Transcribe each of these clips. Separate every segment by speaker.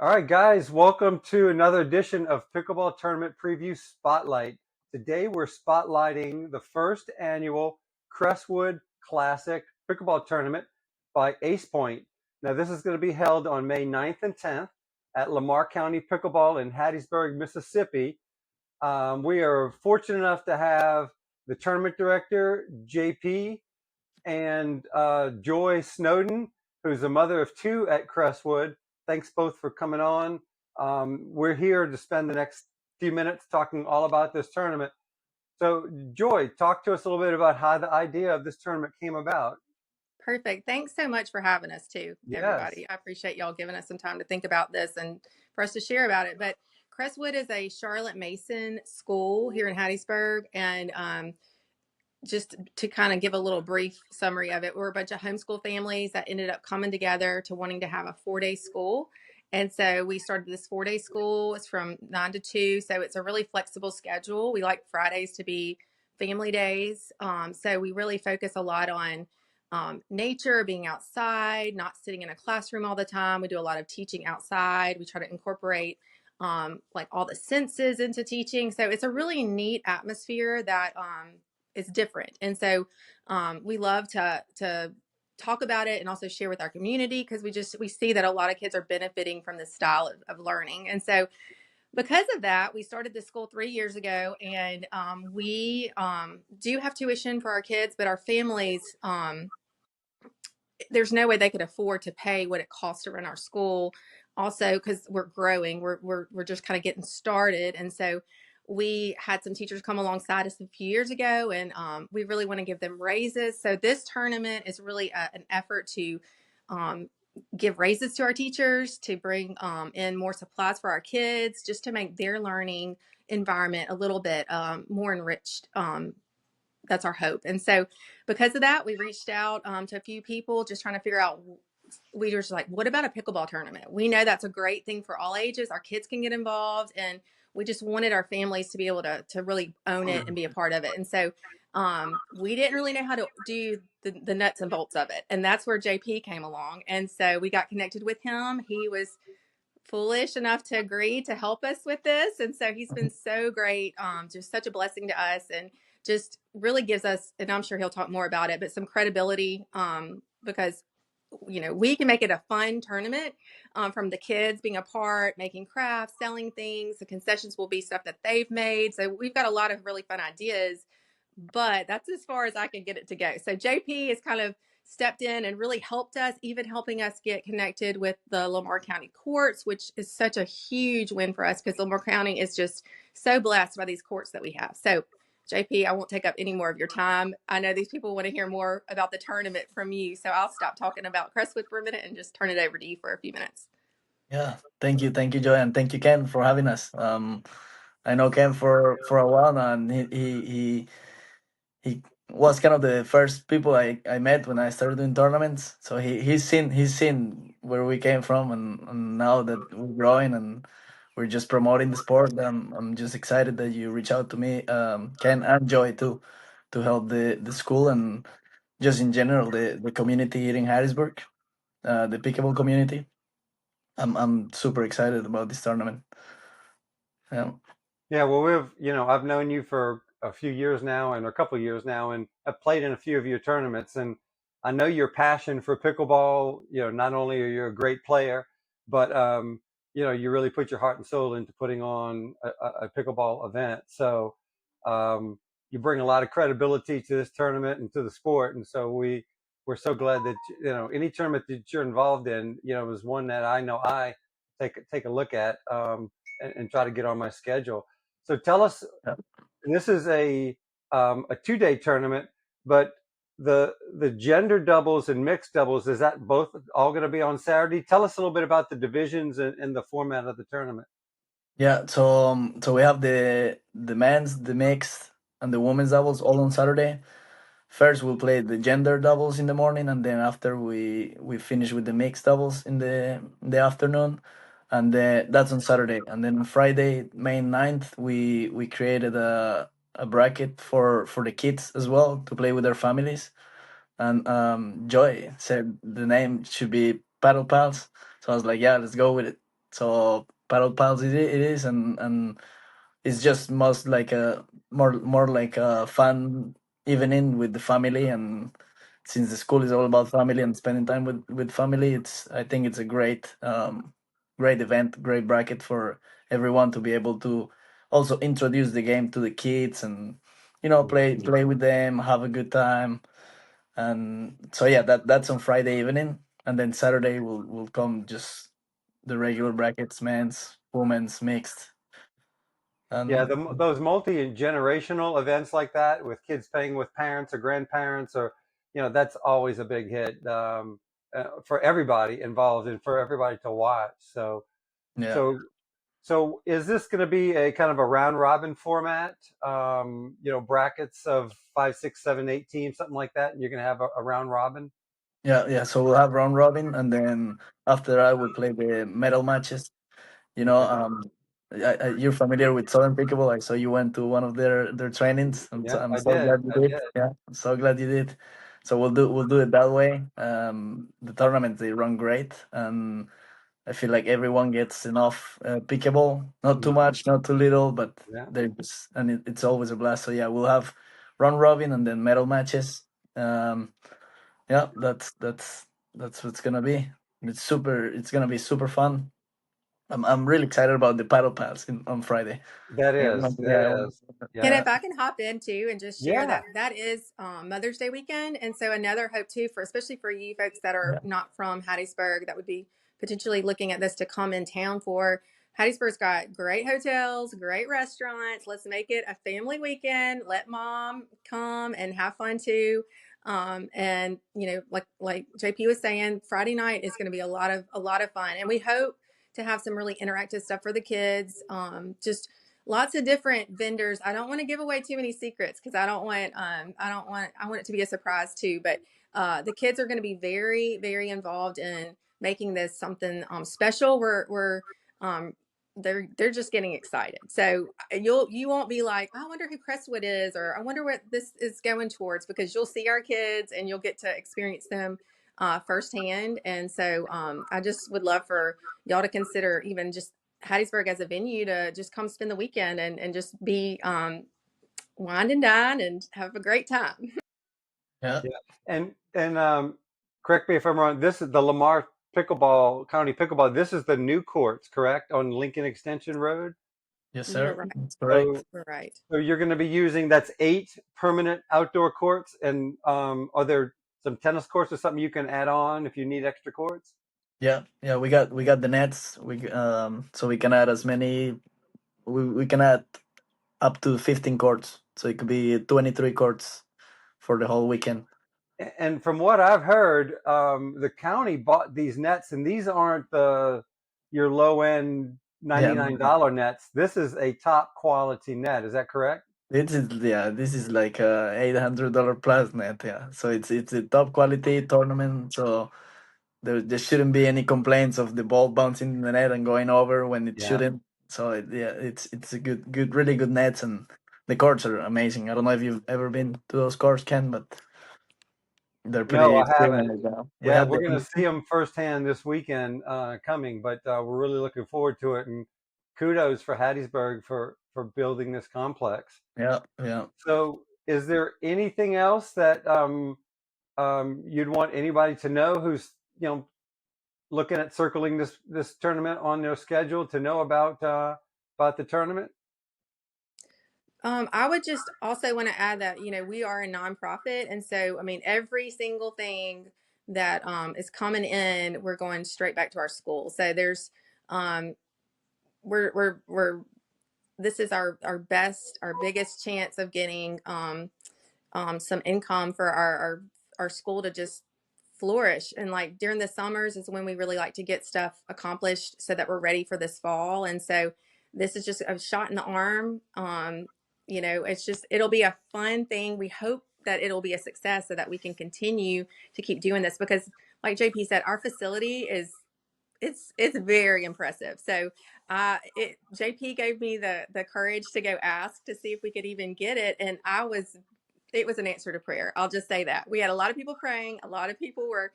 Speaker 1: All right, guys, welcome to another edition of Pickleball Tournament Preview Spotlight. Today we're spotlighting the first annual Crestwood Classic Pickleball Tournament by Ace Point. Now, this is going to be held on May 9th and 10th at Lamar County Pickleball in Hattiesburg, Mississippi. We are fortunate enough to have the tournament director, JP, and Joy Snowden, who's the mother of two at Crestwood. Thanks both for coming on. We're here to spend the next few minutes talking all about this tournament. So, Joy, talk to us a little bit about how the idea of this tournament came about.
Speaker 2: Perfect. Thanks so much for having us too,
Speaker 1: Yes.
Speaker 2: everybody. I appreciate y'all giving us some time to think about this and for us to share about it. But Crestwood is a Charlotte Mason school here in Hattiesburg. And just to kind of give a little brief summary of it, we're a bunch of homeschool families that ended up coming together to wanting to have a 4-day school. And so we started this 4-day school. It's from 9 to 2. So it's a really flexible schedule. We like Fridays to be family days. So we really focus a lot on nature, being outside, not sitting in a classroom all the time. We do a lot of teaching outside. We try to incorporate like all the senses into teaching. So it's a really neat atmosphere that is different. And so we love to talk about it and also share with our community because we see that a lot of kids are benefiting from this style of learning. And so because of that, we started this school 3 years ago, and we do have tuition for our kids, but our families, there's no way they could afford to pay what it costs to run our school. Also, because we're growing, we're just kind of getting started, and so we had some teachers come alongside us a few years ago, and we really want to give them raises. So this tournament is really an effort to um, give raises to our teachers, to bring in more supplies for our kids, just to make their learning environment a little bit more enriched. That's our hope. And so because of that, we reached out to a few people just trying to figure out, we were just like, what about a pickleball tournament? We know that's a great thing for all ages. Our kids can get involved, and we just wanted our families to be able to really own it and be a part of it. And so we didn't really know how to do the nuts and bolts of it. And that's where JP came along. And so we got connected with him. He was foolish enough to agree to help us with this. And so he's been so great, just such a blessing to us, and just really gives us, and I'm sure he'll talk more about it, but some credibility because we can make it a fun tournament from the kids being a part, making crafts, selling things. The concessions will be stuff that they've made. So we've got a lot of really fun ideas, but that's as far as I can get it to go. So JP has kind of stepped in and really helped us, even helping us get connected with the Lamar County courts, which is such a huge win for us because Lamar County is just so blessed by these courts that we have. So JP, I won't take up any more of your time. I know these people want to hear more about the tournament from you, so I'll stop talking about Crestwood for a minute and just turn it over to you for a few minutes.
Speaker 3: Yeah, thank you, Joy, and thank you, Ken, for having us. I know Ken for a while now, and he was kind of the first people I met when I started doing tournaments. So he's seen where we came from, and now that we're growing and we're just promoting the sport, I'm just excited that you reach out to me, Ken and Joy too, to help the school and just in general the community here in Harrisburg, the pickleball community. I'm super excited about this tournament. Yeah.
Speaker 1: Yeah, well, I've known you for a few years now and a couple of years now, and I've played in a few of your tournaments, and I know your passion for pickleball. Not only are you a great player, but you really put your heart and soul into putting on a pickleball event. So you bring a lot of credibility to this tournament and to the sport, and so we're so glad that any tournament that you're involved in, is one that I know I take a look at and try to get on my schedule. So tell us,
Speaker 3: Yeah.
Speaker 1: this is a 2-day tournament, but the gender doubles and mixed doubles, is that both all going to be on Saturday? Tell us a little bit about the divisions and the format of the tournament.
Speaker 3: Yeah, so we have the men's, the mixed, and the women's doubles all on Saturday. First, we'll play the gender doubles in the morning, and then after we finish with the mixed doubles in the afternoon, and that's on Saturday. And then on Friday, May 9th, we created a bracket for the kids as well to play with their families. And Joy said the name should be Paddle Pals, so I was like, yeah, let's go with it. So paddle pals it is, and it's just most like a more like a fun evening with the family. And since the school is all about family and spending time with family, it's I think it's a great event, great bracket for everyone to be able to also introduce the game to the kids, and play with them, have a good time. And so yeah, that's on Friday evening, and then Saturday will come just the regular brackets, men's, women's, mixed.
Speaker 1: Yeah,
Speaker 3: And
Speaker 1: those multi-generational events like that with kids playing with parents or grandparents, or that's always a big hit, for everybody involved and for everybody to watch. So,
Speaker 3: yeah.
Speaker 1: so, so is this going to be a kind of a round robin format? Brackets of 5, 6, 7, 8 teams, something like that, and you're going to have a round robin.
Speaker 3: Yeah. So we'll have round robin, and then after that we'll play the medal matches. You know,
Speaker 1: Okay.
Speaker 3: you're familiar with Southern Pickleball. I saw you went to one of their trainings.
Speaker 1: Yeah,
Speaker 3: I'm
Speaker 1: I
Speaker 3: so
Speaker 1: did.
Speaker 3: glad you
Speaker 1: I
Speaker 3: did.
Speaker 1: did.
Speaker 3: Yeah, I'm so glad you did. So we'll do it that way. The tournaments they run great, and I feel like everyone gets enough pickleball. Not too
Speaker 1: Mhm.
Speaker 3: much, not too little, but
Speaker 1: Yeah.
Speaker 3: it's always a blast. So yeah, we'll have round robin and then medal matches. Um, yeah, that's what's gonna be. It's gonna be super fun. I'm really excited about the paddle pads on Friday.
Speaker 1: That is.
Speaker 3: Yeah,
Speaker 1: That is.
Speaker 2: And
Speaker 1: Yeah.
Speaker 3: yeah,
Speaker 2: if I can hop in too and just share
Speaker 1: Yeah.
Speaker 2: that that is Mother's Day weekend, and so another hope too for especially for you folks that are
Speaker 3: yeah,
Speaker 2: not from Hattiesburg that would be potentially looking at this to come in town for. Hattiesburg's got great hotels, great restaurants. Let's make it a family weekend. Let mom come and have fun too. And like JP was saying, Friday night is going to be a lot of fun, and we hope to have some really interactive stuff for the kids. Just lots of different vendors. I don't want to give away too many secrets because I want it to be a surprise too. But the kids are going to be very, very involved in making this something special. We're they're just getting excited. So you won't be like, I wonder who Crestwood is, or I wonder what this is going towards, because you'll see our kids and you'll get to experience them firsthand. And so I just would love for y'all to consider even just Hattiesburg as a venue to just come spend the weekend and just be wine and dine and have a great time.
Speaker 3: yeah.
Speaker 1: Yeah. And correct me if I'm wrong. This is the Lamar County Pickleball. This is the new courts, correct, on Lincoln Extension Road.
Speaker 3: Yes,
Speaker 2: You're
Speaker 3: sir.
Speaker 2: right.
Speaker 3: That's correct.
Speaker 1: So,
Speaker 2: You're right.
Speaker 1: so you're going to be using that's 8 permanent outdoor courts, and are there some tennis courts or something you can add on if you need extra courts?
Speaker 3: Yeah, yeah. We got the nets. So we can add as many. We can add up to 15 courts. So it could be 23 courts for the whole weekend.
Speaker 1: And from what I've heard, the county bought these nets, and these aren't your low end
Speaker 3: Yeah,
Speaker 1: $99 nets. This is a top quality net. Is that correct?
Speaker 3: this is like a $800 plus net. Yeah, so it's a top quality tournament. So there shouldn't be any complaints of the ball bouncing in the net and going over when it
Speaker 1: Yeah.
Speaker 3: shouldn't. So yeah, it's a really good nets, and the courts are amazing. I don't know if you've ever been to those courts, Ken, but they're
Speaker 1: No,
Speaker 3: pretty
Speaker 1: I haven't.
Speaker 3: similar. Yeah. We
Speaker 1: Yeah,
Speaker 3: have
Speaker 1: we're
Speaker 3: the
Speaker 1: going to see them firsthand this weekend coming, but we're really looking forward to it. And kudos for Hattiesburg for building this complex.
Speaker 3: yeah, yeah.
Speaker 1: So, is there anything else that you'd want anybody to know who's looking at circling this tournament on their schedule to know about the tournament?
Speaker 2: I would just also want to add that, we are a nonprofit. And so, I mean, every single thing that is coming in, we're going straight back to our school. So um, we're this is our biggest chance of getting some income for our school to just flourish. And like during the summers is when we really like to get stuff accomplished so that we're ready for this fall. And so this is just a shot in the arm. It's just it'll be a fun thing. We hope that it'll be a success so that we can continue to keep doing this, because like JP said, our facility is it's very impressive. So JP gave me the courage to go ask to see if we could even get it, and I was It was an answer to prayer. I'll just say that we had a lot of people praying. A lot of people were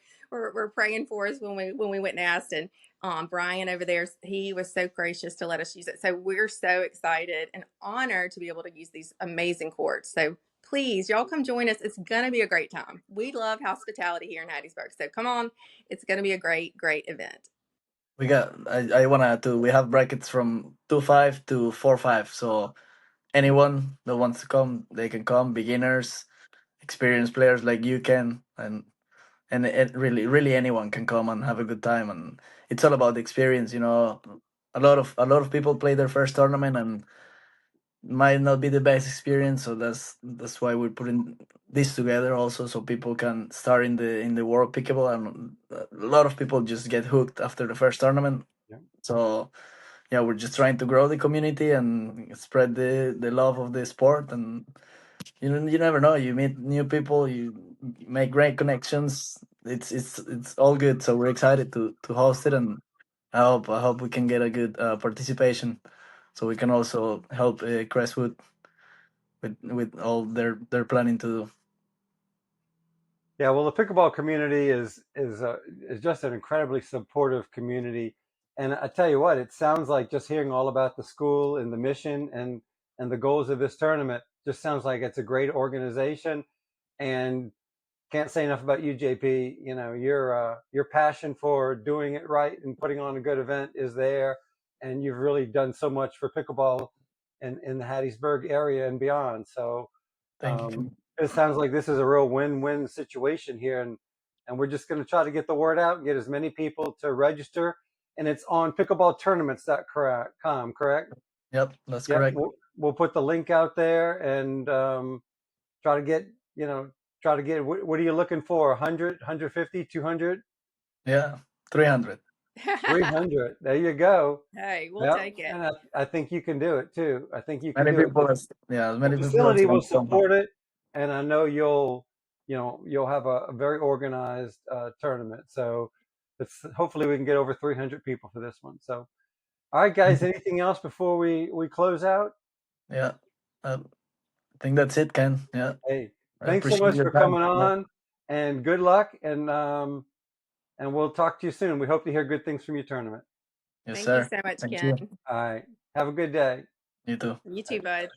Speaker 2: praying for us when we went and asked. And Brian over there, he was so gracious to let us use it. So we're so excited and honored to be able to use these amazing courts. So please, y'all come join us. It's gonna be a great time. We love hospitality here in Hattiesburg. So come on, it's gonna be a great event.
Speaker 3: We got. I wanna add too. We have brackets from 2-5 to 4-5. So anyone that wants to come, they can come. Beginners, experienced players like you can, and really anyone can come and have a good time. And it's all about the experience. A lot of people play their first tournament and might not be the best experience. So that's why we're putting this together also, so people can start in the world pickleball. And a lot of people just get hooked after the first tournament.
Speaker 1: Yeah.
Speaker 3: So yeah, we're just trying to grow the community and spread the love of the sport. And you never know, you meet new people, you make great connections. It's all good. So we're excited to host it. And I hope we can get a good participation, so we can also help Crestwood with all they're planning to do.
Speaker 1: Yeah, well, the pickleball community is just an incredibly supportive community, and I tell you what, it sounds like just hearing all about the school and the mission and the goals of this tournament just sounds like it's a great organization. And can't say enough about you, JP. You know, your passion for doing it right and putting on a good event is there, and you've really done so much for pickleball in the Hattiesburg area and beyond. So
Speaker 3: Thank you.
Speaker 1: it sounds like this is a real win-win situation here, and we're just going to try to get the word out and get as many people to register. And it's on pickleballtournaments.com, correct?
Speaker 3: Yep, that's
Speaker 1: Yep.
Speaker 3: correct.
Speaker 1: We'll put the link out there and try to get what are you looking for? 100, 150, 200,
Speaker 3: Yeah, 300.
Speaker 1: 300. There you go.
Speaker 2: Hey, we'll
Speaker 1: Yep.
Speaker 2: take it.
Speaker 1: And I think you can do it too. I think you can
Speaker 3: Many
Speaker 1: do it.
Speaker 3: people as yeah,
Speaker 1: The
Speaker 3: many people as
Speaker 1: facility will
Speaker 3: can come.
Speaker 1: support it, and I know you'll have a very organized tournament. So it's hopefully we can get over 300 people for this one. So all right, guys. Anything else before we close out?
Speaker 3: Yeah, I think that's it, Ken. Yeah,
Speaker 1: Hey,
Speaker 3: I
Speaker 1: thanks so
Speaker 3: appreciate
Speaker 1: much
Speaker 3: your
Speaker 1: for
Speaker 3: time.
Speaker 1: coming
Speaker 3: Yeah.
Speaker 1: on, and good luck. And we'll talk to you soon. We hope to hear good things from your tournament.
Speaker 3: Yes,
Speaker 2: Thank you
Speaker 3: sir.
Speaker 2: so much,
Speaker 3: Thank
Speaker 2: Ken.
Speaker 3: you.
Speaker 1: All right. Have a good day.
Speaker 3: You too.
Speaker 2: You too, bud.